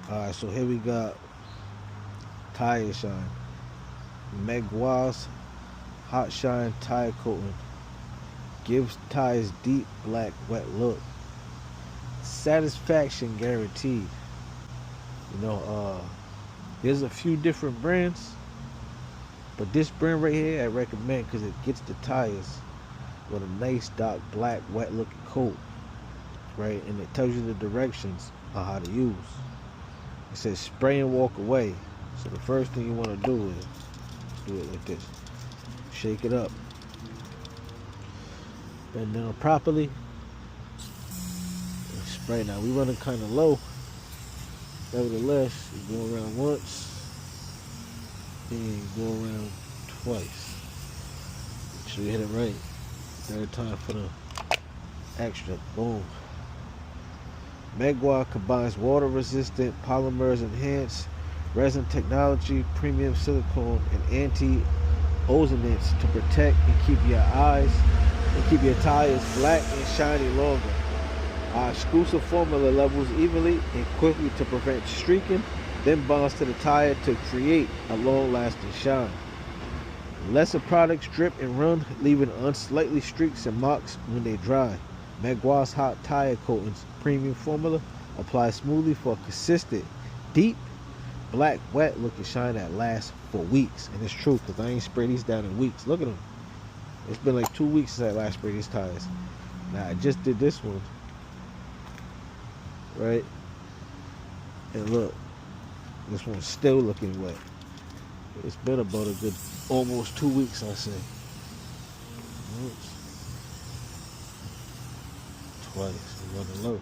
Alright, so here we got tire shine. Meguiar's hot shine tire coating gives tires deep black wet look. Satisfaction guaranteed. You know, there's a few different brands, but this brand right here I recommend because it gets the tires with a nice dark black wet looking coat, right? And it tells you the directions on how to use. It says spray and walk away. So the first thing you want to do is do it like this. Shake it up. Bend down properly. And spray. Now we running kind of low. Nevertheless, you go around once and go around twice. Make sure you hit it right. Third time for the extra. Boom. Meguiar combines water-resistant, polymers-enhanced resin technology, premium silicone, and anti-ozonants to protect and keep your eyes and keep your tires black and shiny longer. Our exclusive formula levels evenly and quickly to prevent streaking, then bonds to the tire to create a long-lasting shine. Lesser products drip and run, leaving unsightly streaks and marks when they dry. Meguiar's hot tire coatings premium formula applies smoothly for a consistent, deep, black, wet looking shine that lasts for weeks. And it's true because I ain't sprayed these down in weeks. Look at them. It's been like 2 weeks since I last sprayed these tires. Now I just did this one, right? And look, this one's still looking wet. It's been about a good almost 2 weeks, I say. Once, twice, running low.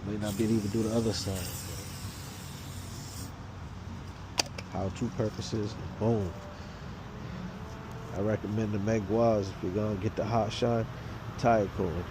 May not be able to do the other side. How-to purposes, boom. I recommend the Meguiar's if you're gonna get the hot shine tire coating.